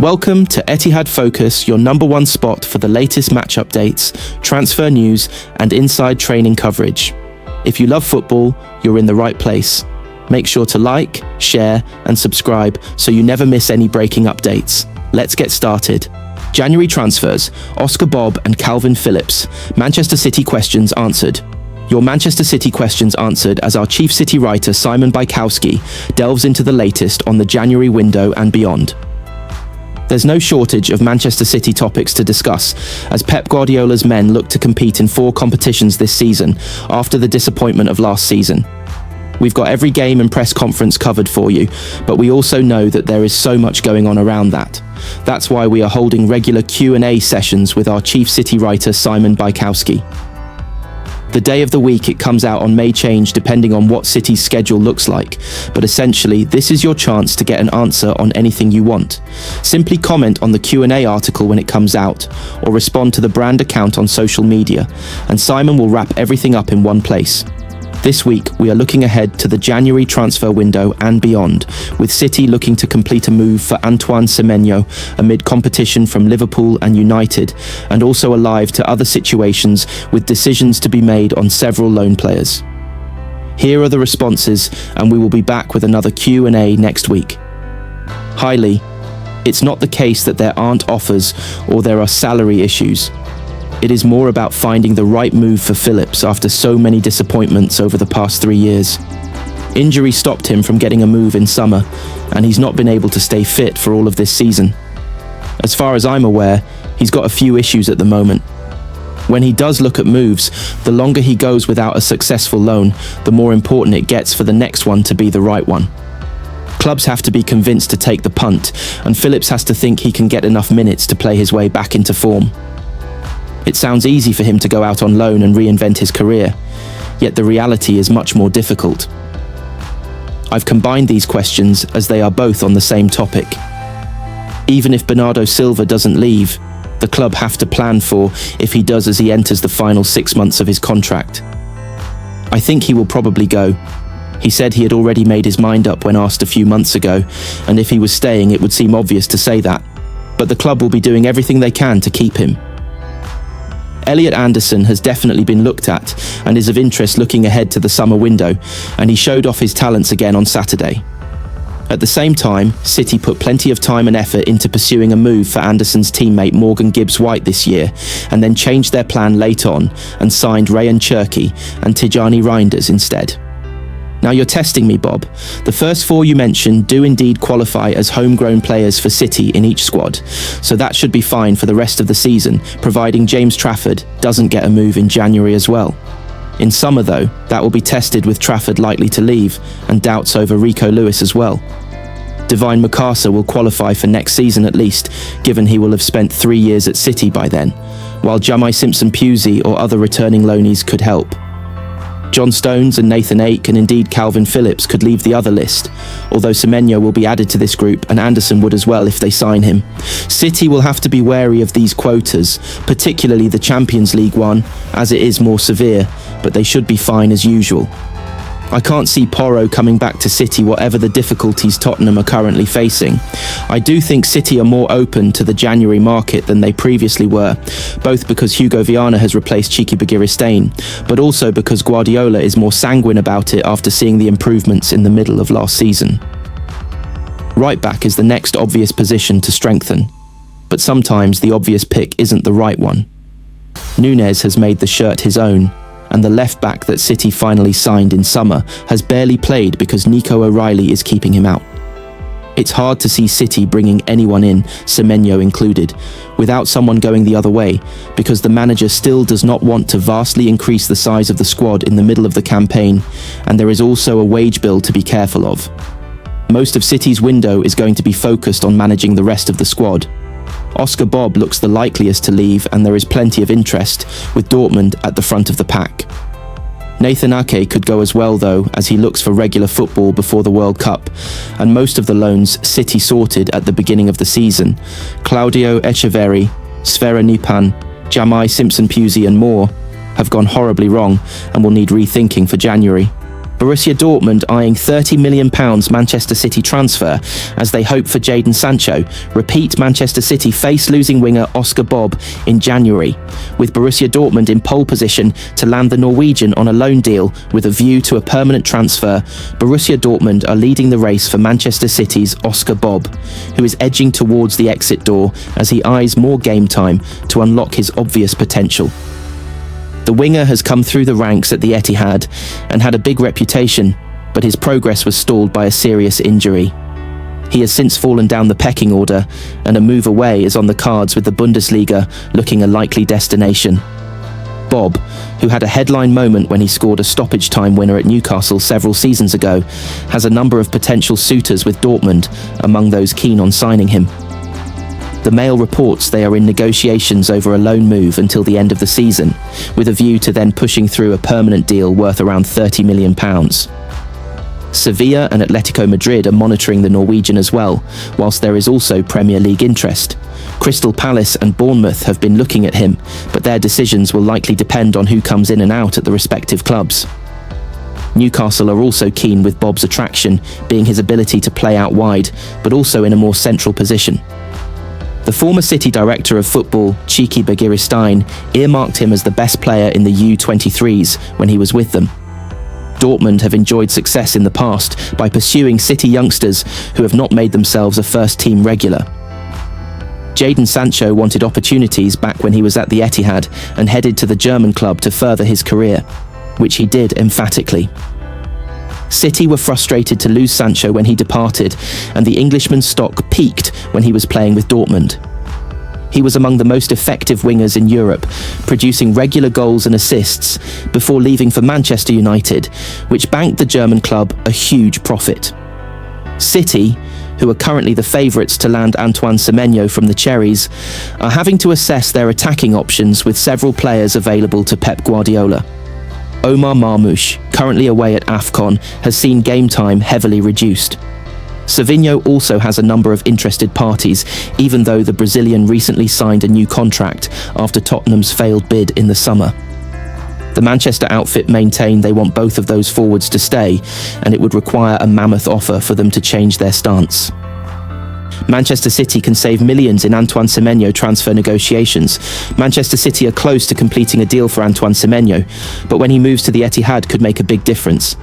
Welcome to Etihad Focus, your number one spot for the latest match updates, transfer news, and inside training coverage. If you love football, you're in the right place. Make sure to like, share, and subscribe so you never miss any breaking updates. Let's get started. January transfers: Oscar Bobb and Calvin Phillips. Manchester City questions answered. Your Manchester City questions answered as our chief City writer Simon Bajkowski delves into the latest on the January window and beyond. There's no shortage of Manchester City topics to discuss, as Pep Guardiola's men look to compete in 4 competitions this season after the disappointment of last season. We've got every game and press conference covered for you, but we also know that there is so much going on around that. That's why we are holding regular Q&A sessions with our chief City writer Simon Bajkowski. The day of the week it comes out on may change depending on what City's schedule looks like, but essentially this is your chance to get an answer on anything you want. Simply comment on the Q&A article when it comes out, or respond to the brand account on social media, and Simon will wrap everything up in one place. This week, we are looking ahead to the January transfer window and beyond, with City looking to complete a move for Antoine Semenyo amid competition from Liverpool and United, and also alive to other situations with decisions to be made on several loan players. Here are the responses, and we will be back with another Q&A next week. Hi Lee, it's not the case that there aren't offers or there are salary issues. It is more about finding the right move for Phillips after so many disappointments over the past 3 years. Injury stopped him from getting a move in summer, and he's not been able to stay fit for all of this season. As far as I'm aware, he's got a few issues at the moment. When he does look at moves, the longer he goes without a successful loan, the more important it gets for the next one to be the right one. Clubs have to be convinced to take the punt, and Phillips has to think he can get enough minutes to play his way back into form. It sounds easy for him to go out on loan and reinvent his career, yet the reality is much more difficult. I've combined these questions as they are both on the same topic. Even if Bernardo Silva doesn't leave, the club have to plan for if he does as he enters the final 6 months of his contract. I think he will probably go. He said he had already made his mind up when asked a few months ago, and if he was staying it would seem obvious to say that, but the club will be doing everything they can to keep him. Elliot Anderson has definitely been looked at and is of interest looking ahead to the summer window, and he showed off his talents again on Saturday. At the same time, City put plenty of time and effort into pursuing a move for Anderson's teammate Morgan Gibbs-White this year, and then changed their plan late on and signed Rayan Cherki and Tijani Reinders instead. Now you're testing me, Bob. The first 4 you mentioned do indeed qualify as homegrown players for City in each squad, so that should be fine for the rest of the season, providing James Trafford doesn't get a move in January as well. In summer though, that will be tested with Trafford likely to leave, and doubts over Rico Lewis as well. Divine Mikasa will qualify for next season at least, given he will have spent 3 years at City by then, while Jamai Simpson-Pusey or other returning loanees could help. John Stones and Nathan Ake and indeed Calvin Phillips could leave the other list, although Semenyo will be added to this group and Anderson would as well if they sign him. City will have to be wary of these quotas, particularly the Champions League one, as it is more severe, but they should be fine as usual. I can't see Porro coming back to City whatever the difficulties Tottenham are currently facing. I do think City are more open to the January market than they previously were, both because Hugo Viana has replaced Txiki Begiristain, but also because Guardiola is more sanguine about it after seeing the improvements in the middle of last season. Right back is the next obvious position to strengthen, but sometimes the obvious pick isn't the right one. Núñez has made the shirt his own, and the left back that City finally signed in summer has barely played because Nico O'Reilly is keeping him out. It's hard to see City bringing anyone in, Semenyo included, without someone going the other way, because the manager still does not want to vastly increase the size of the squad in the middle of the campaign, and there is also a wage bill to be careful of. Most of City's window is going to be focused on managing the rest of the squad. Oscar Bobb looks the likeliest to leave, and there is plenty of interest, with Dortmund at the front of the pack. Nathan Ake could go as well though, as he looks for regular football before the World Cup, and most of the loans City sorted at the beginning of the season, Claudio Echeverri, Sfera Nipan, Jamai Simpson-Pusey and more, have gone horribly wrong and will need rethinking for January. Borussia Dortmund eyeing £30 million Manchester City transfer as they hope for Jadon Sancho. Repeat, Manchester City face losing winger Oscar Bobb in January, with Borussia Dortmund in pole position to land the Norwegian on a loan deal with a view to a permanent transfer. Borussia Dortmund are leading the race for Manchester City's Oscar Bobb, who is edging towards the exit door as he eyes more game time to unlock his obvious potential. The winger has come through the ranks at the Etihad and had a big reputation, but his progress was stalled by a serious injury. He has since fallen down the pecking order, and a move away is on the cards, with the Bundesliga looking a likely destination. Bobb, who had a headline moment when he scored a stoppage time winner at Newcastle several seasons ago, has a number of potential suitors with Dortmund among those keen on signing him. The Mail reports they are in negotiations over a loan move until the end of the season, with a view to then pushing through a permanent deal worth around £30 million. Sevilla and Atletico Madrid are monitoring the Norwegian as well, whilst there is also Premier League interest. Crystal Palace and Bournemouth have been looking at him, but their decisions will likely depend on who comes in and out at the respective clubs. Newcastle are also keen, with Bobb's attraction being his ability to play out wide, but also in a more central position. The former City director of football, Txiki Begiristain, earmarked him as the best player in the U23s when he was with them. Dortmund have enjoyed success in the past by pursuing City youngsters who have not made themselves a first-team regular. Jadon Sancho wanted opportunities back when he was at the Etihad and headed to the German club to further his career, which he did emphatically. City were frustrated to lose Sancho when he departed, and the Englishman's stock peaked when he was playing with Dortmund. He was among the most effective wingers in Europe, producing regular goals and assists before leaving for Manchester United, which banked the German club a huge profit. City, who are currently the favourites to land Antoine Semenyo from the Cherries, are having to assess their attacking options with several players available to Pep Guardiola. Omar Marmoush, currently away at AFCON, has seen game time heavily reduced. Semenyo also has a number of interested parties, even though the Brazilian recently signed a new contract after Tottenham's failed bid in the summer. The Manchester outfit maintain they want both of those forwards to stay, and it would require a mammoth offer for them to change their stance. Manchester City can save millions in Antoine Semenyo transfer negotiations. Manchester City are close to completing a deal for Antoine Semenyo, but when he moves to the Etihad could make a big difference.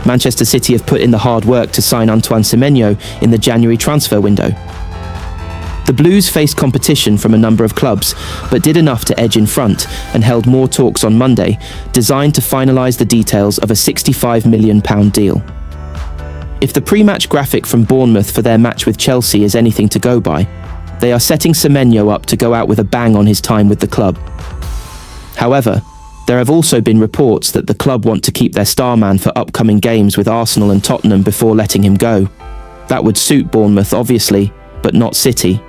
Manchester City have put in the hard work to sign Antoine Semenyo in the January transfer window. The Blues faced competition from a number of clubs, but did enough to edge in front and held more talks on Monday, designed to finalise the details of a £65 million deal. If the pre-match graphic from Bournemouth for their match with Chelsea is anything to go by, they are setting Semenyo up to go out with a bang on his time with the club. However, there have also been reports that the club want to keep their star man for upcoming games with Arsenal and Tottenham before letting him go. That would suit Bournemouth, obviously, but not City.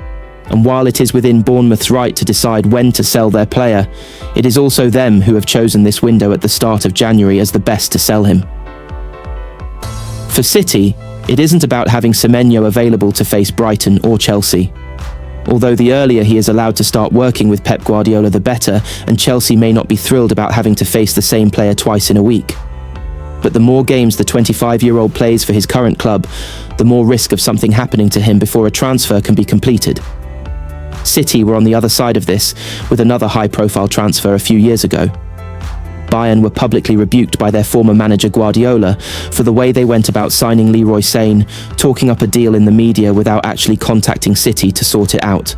And while it is within Bournemouth's right to decide when to sell their player, it is also them who have chosen this window at the start of January as the best to sell him. For City, it isn't about having Semenyo available to face Brighton or Chelsea. Although the earlier he is allowed to start working with Pep Guardiola, the better, and Chelsea may not be thrilled about having to face the same player twice in a week. But the more games the 25-year-old plays for his current club, the more risk of something happening to him before a transfer can be completed. City were on the other side of this with another high-profile transfer a few years ago. Bayern were publicly rebuked by their former manager Guardiola for the way they went about signing Leroy Sane, talking up a deal in the media without actually contacting City to sort it out.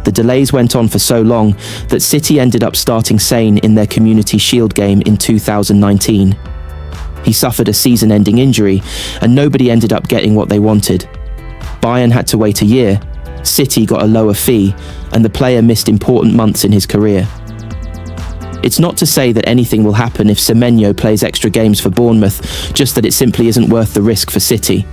The delays went on for so long that City ended up starting Sane in their Community Shield game in 2019. He suffered a season-ending injury, and nobody ended up getting what they wanted. Bayern had to wait a year, City got a lower fee, and the player missed important months in his career. It's not to say that anything will happen if Semenyo plays extra games for Bournemouth, just that it simply isn't worth the risk for City.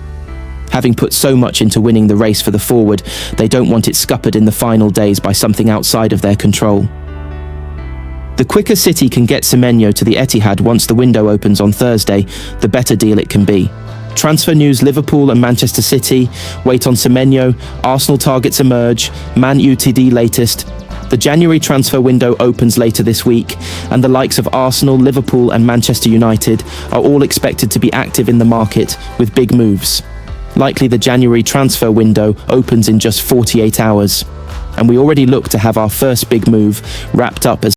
Having put so much into winning the race for the forward, they don't want it scuppered in the final days by something outside of their control. The quicker City can get Semenyo to the Etihad once the window opens on Thursday, the better deal it can be. Transfer news: Liverpool and Manchester City wait on Semenyo, Arsenal targets emerge, Man Utd latest. The January transfer window opens later this week, and the likes of Arsenal, Liverpool and Manchester United are all expected to be active in the market with big moves. Likely the January transfer window opens in just 48 hours, and we already look to have our first big move wrapped up as